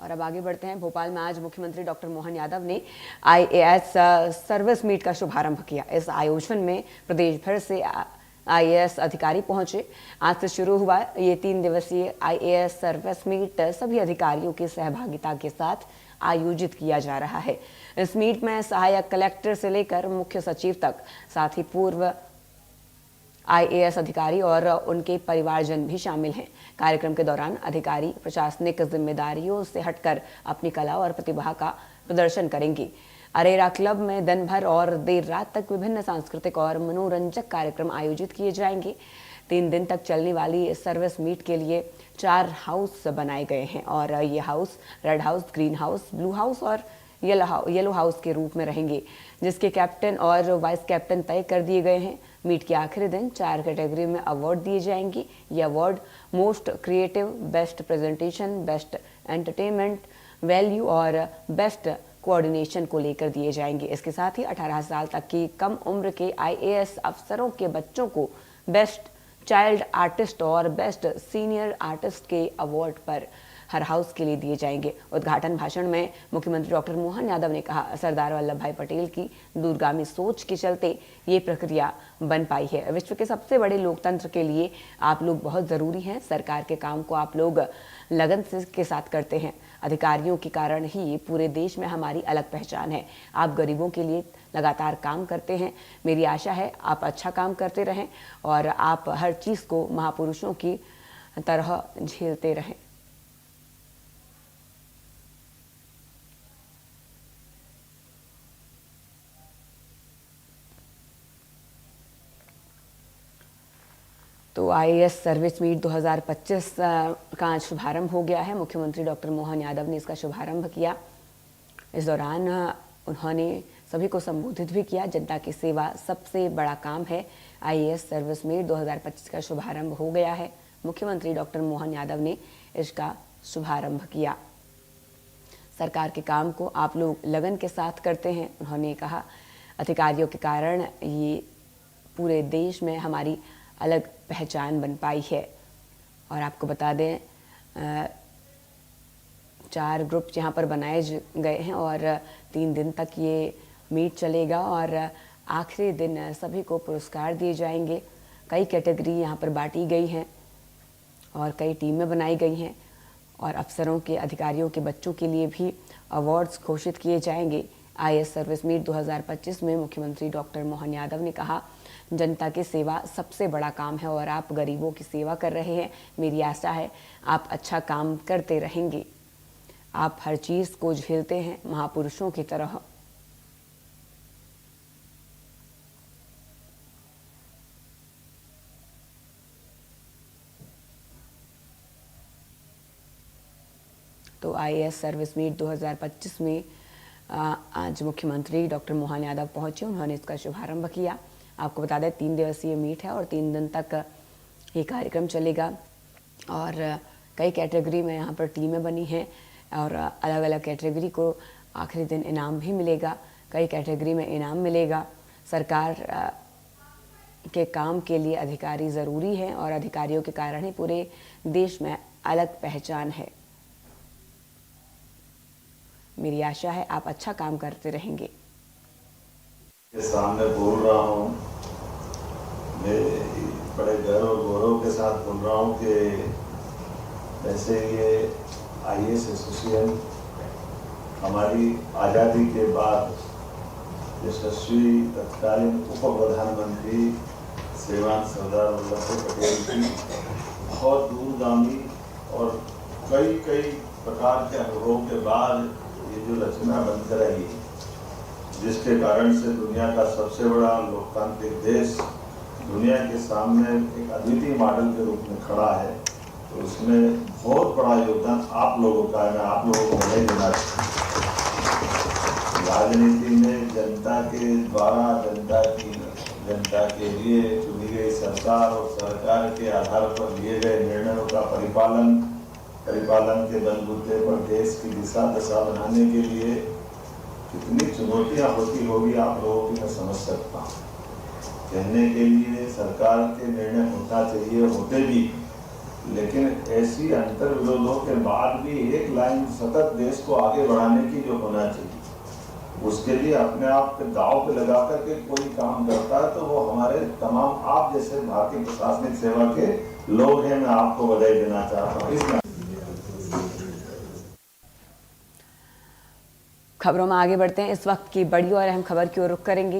और अब आगे बढ़ते हैं। भोपाल में आज मुख्यमंत्री डॉक्टर मोहन यादव ने आईएएस सर्विस मीट का शुभारंभ किया। इस आयोजन में प्रदेश भर से आईएएस अधिकारी पहुंचे। आज से शुरू हुआ ये 3 दिवसीय आईएएस सर्विस मीट सभी अधिकारियों की सहभागिता के साथ आयोजित किया जा रहा है। इस मीट में सहायक कलेक्टर से लेकर मुख्य सचिव तक, साथ ही पूर्व आईएएस अधिकारी और उनके परिवारजन भी शामिल हैं। कार्यक्रम के दौरान अधिकारी प्रशासनिक जिम्मेदारियों से हटकर अपनी कला और प्रतिभा का प्रदर्शन करेंगे। अरेरा क्लब में दिन भर और देर रात तक विभिन्न सांस्कृतिक और मनोरंजक कार्यक्रम आयोजित किए जाएंगे। 3 दिन तक चलने वाली इस सर्विस मीट के लिए 4 हाउस बनाए गए हैं और ये house red house, green house, blue house और येलो हाउस के रूप में रहेंगे, जिसके कैप्टन और वाइस कैप्टन तय कर दिए गए हैं। मीट के आखिरी दिन 4 कैटेगरी में अवार्ड दिए जाएंगे। ये award most creative, best presentation, best entertainment value और बेस्ट कोऑर्डिनेशन को लेकर दिए जाएंगे। इसके साथ ही 18 साल तक की कम उम्र के आईएएस अफसरों के बच्चों को बेस्ट चाइल्ड आर्टिस्ट और बेस्ट सीनियर आर्टिस्ट के अवार्ड पर हर हाउस के लिए दिए जाएंगे। उद्घाटन भाषण में मुख्यमंत्री डॉक्टर मोहन यादव ने कहा, सरदार वल्लभ भाई पटेल की दूरगामी सोच के चलते ये प्रक्रिया बन पाई है। विश्व के सबसे बड़े लोकतंत्र के लिए आप लोग बहुत ज़रूरी हैं। सरकार के काम को आप लोग लगन के साथ करते हैं। अधिकारियों के कारण ही पूरे देश में हमारी अलग पहचान है। आप गरीबों के लिए लगातार काम करते हैं। मेरी आशा है आप अच्छा काम करते रहें और आप हर चीज़ को महापुरुषों की तरह झेलते रहें। तो आईएएस सर्विस मीट 2025 का आज शुभारंभ हो गया है। मुख्यमंत्री डॉक्टर मोहन यादव ने इसका शुभारंभ किया। इस दौरान उन्होंने सभी को संबोधित भी किया। जनता की सेवा सबसे बड़ा काम है। आईएएस सर्विस मीट 2025 का शुभारंभ हो गया है। मुख्यमंत्री डॉक्टर मोहन यादव ने इसका शुभारंभ किया। सरकार के काम को आप लोग लगन के साथ करते हैं। उन्होंने कहा, अधिकारियों के कारण ये पूरे देश में हमारी अलग पहचान बन पाई है। और आपको बता दें 4 ग्रुप यहाँ पर बनाए गए हैं और 3 दिन तक ये मीट चलेगा और आखिरी दिन सभी को पुरस्कार दिए जाएंगे। कई कैटेगरी यहाँ पर बांटी गई हैं और कई टीमें बनाई गई हैं और अफसरों के, अधिकारियों के बच्चों के लिए भी अवार्ड्स घोषित किए जाएंगे। आईएएस सर्विस मीट 2025 में मुख्यमंत्री डॉक्टर मोहन यादव ने कहा, जनता की सेवा सबसे बड़ा काम है और आप गरीबों की सेवा कर रहे हैं। मेरी आशा है आप अच्छा काम करते रहेंगे। आप हर चीज़ को झेलते हैं महापुरुषों की तरह। तो आईएएस सर्विस मीट 2025 में आज मुख्यमंत्री डॉक्टर मोहन यादव पहुंचे। उन्होंने इसका शुभारंभ किया। आपको बता दें 3 दिवसीय मीट है और 3 दिन तक ये कार्यक्रम चलेगा और कई कैटेगरी में यहाँ पर टीमें बनी हैं और अलग अलग कैटेगरी को आखिरी दिन इनाम भी मिलेगा। कई कैटेगरी में इनाम मिलेगा। सरकार के काम के लिए अधिकारी ज़रूरी हैं और अधिकारियों के कारण ही पूरे देश में अलग पहचान है। मेरी आशा है आप अच्छा काम करते रहेंगे। के सामने बोल रहा हूँ, मैं बड़े गर्व और गौरव के साथ बोल रहा हूँ कि वैसे ये आईएएस एसोसिएशन हमारी आज़ादी के बाद यशस्वी तत्कालीन उप प्रधानमंत्री श्रीमान सरदार वल्लभ भाई पटेल की बहुत दूरगामी और कई प्रकार के अनुभवों के बाद ये जो रचना बनकर आई, जिसके कारण से दुनिया का सबसे बड़ा लोकतांत्रिक देश दुनिया के सामने एक अद्वितीय मॉडल के रूप में खड़ा है, तो उसमें बहुत बड़ा योगदान आप लोगों का है। मैं आप लोगों को नहीं देना चाहता। राजनीति में जनता के द्वारा, जनता के लिए चुनी गई सरकार और सरकार के आधार पर लिए गए निर्णयों का परिपालन के बलबूते पर देश की दिशा दशा बनाने के लिए कितनी चुनौतियां होती होगी आप लोगों की मैं समझ सकता हूँ। कहने के लिए सरकार के निर्णय होना चाहिए, होते भी, लेकिन ऐसी अंतर विरोधों के बाद भी एक लाइन सतत देश को आगे बढ़ाने की जो होना चाहिए, उसके लिए अपने आप पे दांव पे लगा करके कोई काम करता है तो वो हमारे तमाम आप जैसे भारतीय प्रशासनिक सेवा के लोग हैं। मैं आपको बधाई देना चाहता हूँ। इस खबरों में आगे बढ़ते हैं। इस वक्त की बड़ी और अहम खबर की ओर रुख करेंगे।